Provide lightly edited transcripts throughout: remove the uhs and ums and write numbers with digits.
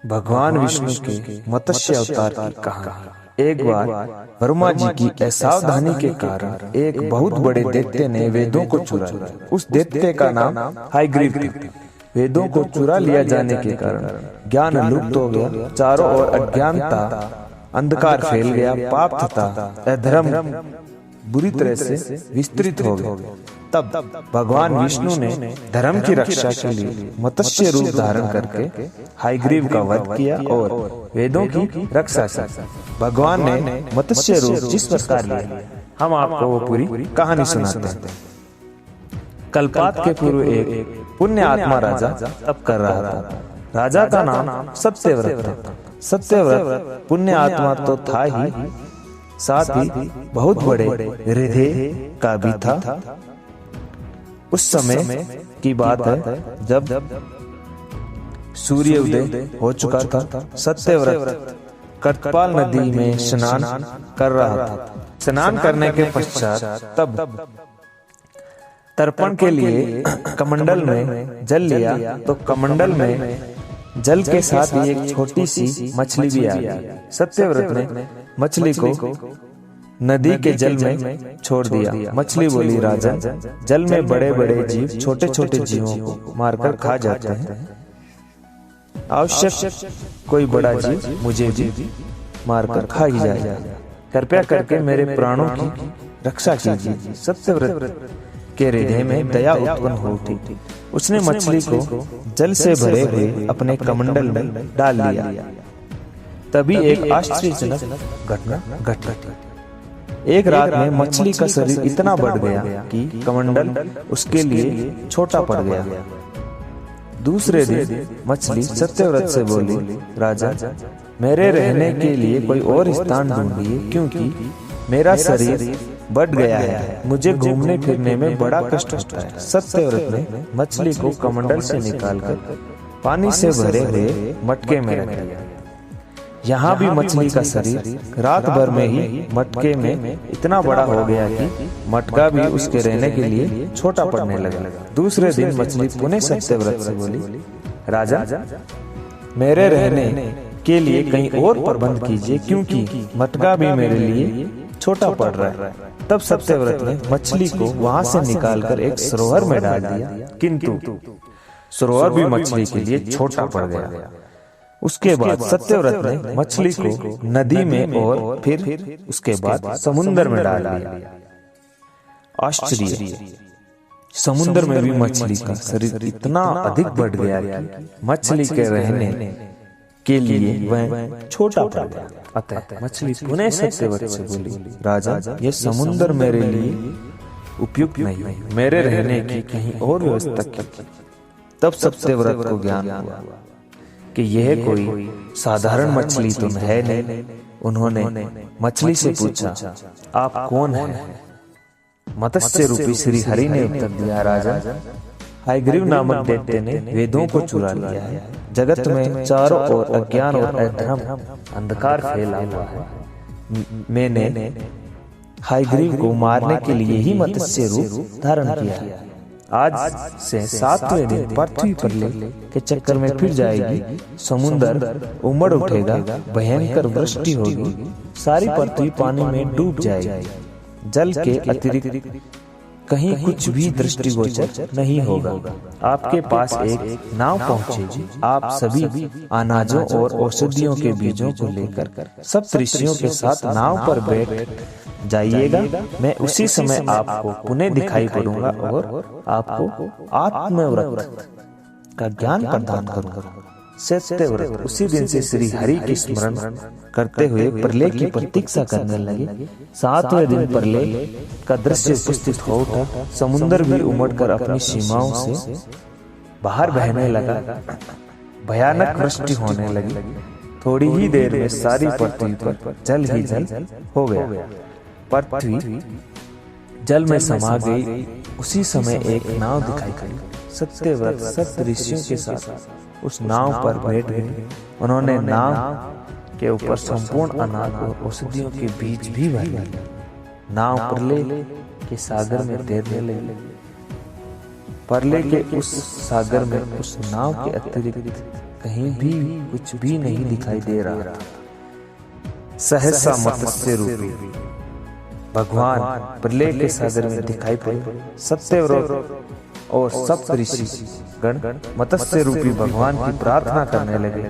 भगवान विष्णु के मत्स्य अवतार की कहानी। एक बार वर्मा जी की असावधानी के कारण एक बहुत बड़े दैत्य ने वेदों को चुरा लिया। उस दैत्य का नाम हायग्रीव था। वेदों को चुरा लिया जाने के कारण ज्ञान लुप्त हो गया, चारों ओर अज्ञानता अंधकार फैल गया, पाप तथा अधर्म बुरी तरह से विस्तृत हो गया। तब भगवान विष्णु ने धर्म की रक्षा के लिए मत्स्य रूप धारण करके हायग्रीव का वध किया और वेदों की रक्षा की। भगवान ने मत्स्य रूप जिस प्रकार लिया, हम आपको वो पूरी कहानी सुनाते हैं। कल्पात के पूर्व एक पुण्य आत्मा राजा तप कर रहा था। राजा का नाम सत्यव्रत था। सत्यव्रत पुण्य आत्मा तो था ही, साथ ही बहुत बड़े हृदय का भी था। उस समय की बात है जब सूर्य उदय हो चुका था। सत्यव्रत कटपाल नदी में स्नान कर रहा था। स्नान करने के पश्चात तब तर्पण के लिए कमंडल में जल लिया तो कमंडल में जल के साथ ही एक छोटी सी मछली भी आ गई। सत्यव्रत ने मछली को नदी के जल में छोड़ दिया। मछली बोली, राजा, जल में बड़े बड़े जीव छोटे छोटे जीवों को मारकर खा जाते हैं। आवश्यक कोई बड़ा जीव मुझे भी मारकर खा ही जाएगा। कृपया करके मेरे प्राणों की रक्षा कीजिए। सत्यव्रत के हृदय में दया उत्पन्न हो उठी। उसने मछली को जल से भरे हुए अपने कमंडल में डाल लिया। तभी एक आश्चर्यजनक घटना घट गई। एक रात में मछली का शरीर इतना बढ़ गया कि कमंडल उसके लिए छोटा पड़ गया। दूसरे दिन मछली सत्यव्रत से बोली, राजा, मेरे रहने के लिए कोई और स्थान ढूंढिए, क्योंकि मेरा शरीर बढ़ गया है। मुझे घूमने फिरने में बड़ा कष्ट होता है। सत्यव्रत ने मछली को कमंडल से निकालकर पानी से भरे हुए मटके में रख दिया। यहाँ भी मछली का शरीर रात भर में ही मटके में इतना बड़ा हो गया कि मटका भी उसके रहने के लिए छोटा पड़ने लगा। दूसरे दिन मछली पुनः सत्यव्रत से बोली, राजा, मेरे रहने के लिए कहीं और प्रबंध कीजिए, क्योंकि मटका भी मेरे लिए छोटा पड़ रहा है। तब सत्यव्रत ने मछली को वहां से निकालकर एक सरोवर में डाल दिया, किंतु सरोवर भी मछली के लिए छोटा पड़ गया। उसके बाद सत्यव्रत ने मछली को नदी में और फिर उसके बाद समुद्र में डाल दिया। आश्चर्य, समुद्र में भी मछली का शरीर इतना अधिक बढ़ गया कि मछली के रहने के लिए वह छोटा पड़ गया। अतः मछली पुनः सत्यव्रत से बोली, राजा, यह समुद्र मेरे लिए उपयुक्त नहीं है। मेरे रहने की कहीं और व्यवस्था कीजिए। तब सत्यव्रत को ज्ञान हुआ कि यह कोई साधारण मछली तो है नहीं। उन्होंने मछली से पूछा, आप कौन हैं? मत्स्य रूपी श्री हरि ने उत्तर दिया, राजा, हायग्रीव नामक दैत्य ने वेदों को चुरा लिया है। जगत में चारों ओर अज्ञान और अधर्म अंधकार फैला हुआ है। मैंने हायग्रीव को मारने के लिए ही मत्स्य रूप धारण किया है। आज से 7वें दिन पृथ्वी पर के चक्कर में फिर जाएगी। समुद्र उमड़ उठेगा, भयंकर वृष्टि होगी, सारी पृथ्वी पानी में डूब जाएगी। जल के अतिरिक्त कहीं कुछ भी दृष्टिगोचर नहीं होगा। आपके पास एक नाव पहुंचेगी। आप सभी अनाजों और औषधियों के बीजों को लेकर सब ऋषियों के साथ नाव पर बैठ जाइएगा। मैं उसी समय आपको पुनः दिखाई पड़ूंगा और आपको आत्मव्रत का ज्ञान प्रदान करूंगा। सत्यव्रत उसी दिन से श्री हरि की स्मरण करते हुए प्रलय की प्रतीक्षा करने लगे। 7वें दिन प्रलय का दृश्य उपस्थित हो उठा। समुद्र भी उमड़कर अपनी सीमाओं से बाहर बहने लगा। भयानक वृष्टि होने लगी। थोड़ी ही देर में सारी पृथ्वी पर जल ही जल हो गया। पृथ्वी जल में समा गई। उसी समय एक नाव दिखाई पड़ी। सत्यव्रत सब ऋषियों के साथ उस नाव पर बैठ गए। उन्होंने नाव के ऊपर संपूर्ण अनाज और औषधियों के बीज भी भर लिए। नाव प्रलय के सागर में तैरने लगी। प्रलय के उस सागर में उस नाव के अतिरिक्त कहीं भी कुछ भी नहीं दिखाई दे रहा था। सहसा मत्स्य रूपी भगवान प्रलय के सागर में दिखाई पड़े। सत्यव्रत और सप्त ऋषि गण मत्स्य रूपी भगवान की प्रार्थना करने लगे।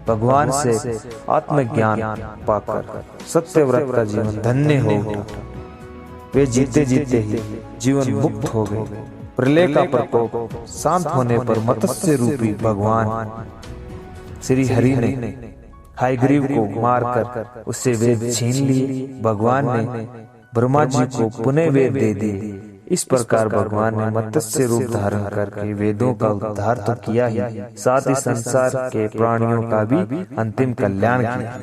भगवान से आत्मज्ञान पाकर सत्यव्रत का जीवन धन्य हो उठा। वे जीते जीते ही जीवन मुक्त हो गए। प्रलय का प्रकोप शांत होने पर मत्स्य रूपी भगवान श्री हरि ने हयग्रीव को मारकर उससे वेद छीन लिए। भगवान ने ब्रह्मा जी को पुनः वेद दे दिए। इस प्रकार भगवान ने मत्स्य रूप धारण करके वेदों का उद्धार तो किया ही, साथ ही संसार के प्राणियों का भी अंतिम कल्याण किया।